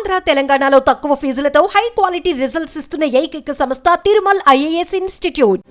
ఆంధ్ర తెలంగాణలో తక్కువ ఫీజులతో high quality results ఇస్తున్న ఏకైక సంస్థ తిరుమల్ ఐఏఎస్ ఇన్స్టిట్యూట్.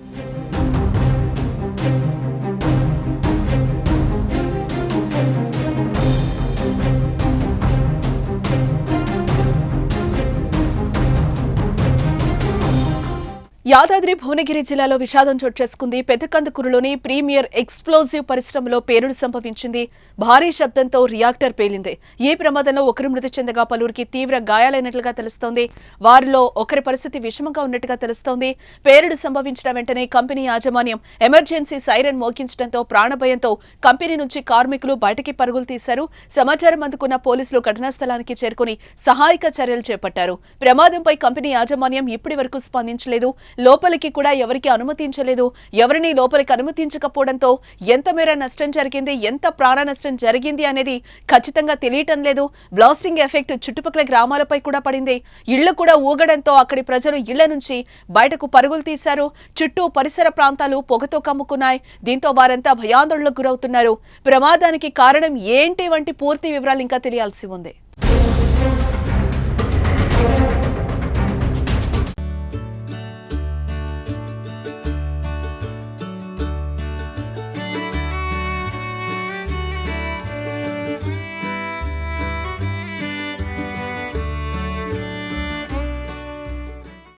యాదాద్రి భువనగిరి జిల్లాలో విషాదం చోటు చేసుకుంది. పెద్దకందుకూరులోని ప్రీమియర్ ఎక్స్ప్లోజివ్ పరిశ్రమలో పేలుడు సంభవించింది. భారీ శబ్దంతో రియాక్టర్ పేలింది. ఈ ప్రమాదంలో ఒకరు మృతి చెందగా పలువురికి తీవ్ర గాయాలైనట్లుగా తెలుస్తోంది. వారిలో ఒకరి పరిస్థితి విషమంగా ఉన్నట్టుగా తెలుస్తోంది. పేలుడు సంభవించిన వెంటనే కంపెనీ యాజమాన్యం ఎమర్జెన్సీ సైరన్ మోగించడంతో ప్రాణభయంతో కంపెనీ నుంచి కార్మికులు బయటికి పరుగులు తీశారు. సమాచారం అందుకున్న పోలీసులు ఘటనా స్థలానికి చేరుకుని సహాయక చర్యలు చేపట్టారు. ప్రమాదంపై కంపెనీ యాజమాన్యం ఇప్పటి వరకు స్పందించలేదు. లోపలికి కూడా ఎవరికి అనుమతించలేదు. ఎవరిని లోపలికి అనుమతించకపోవడంతో ఎంత మేర నష్టం జరిగింది, ఎంత ప్రాణ నష్టం జరిగింది అనేది ఖచ్చితంగా తెలియటం లేదు. బ్లాస్టింగ్ ఎఫెక్ట్ చుట్టుపక్కల గ్రామాలపై కూడా పడింది. ఇళ్లు కూడా ఊగడంతో అక్కడి ప్రజలు ఇళ్ల నుంచి బయటకు పరుగులు తీశారు. చుట్టూ పరిసర ప్రాంతాలు పొగతో కమ్ముకున్నాయి. దీంతో వారంతా భయాందోళనకు గురవుతున్నారు. ప్రమాదానికి కారణం ఏంటి వంటి పూర్తి వివరాలు ఇంకా తెలియాల్సి ఉంది.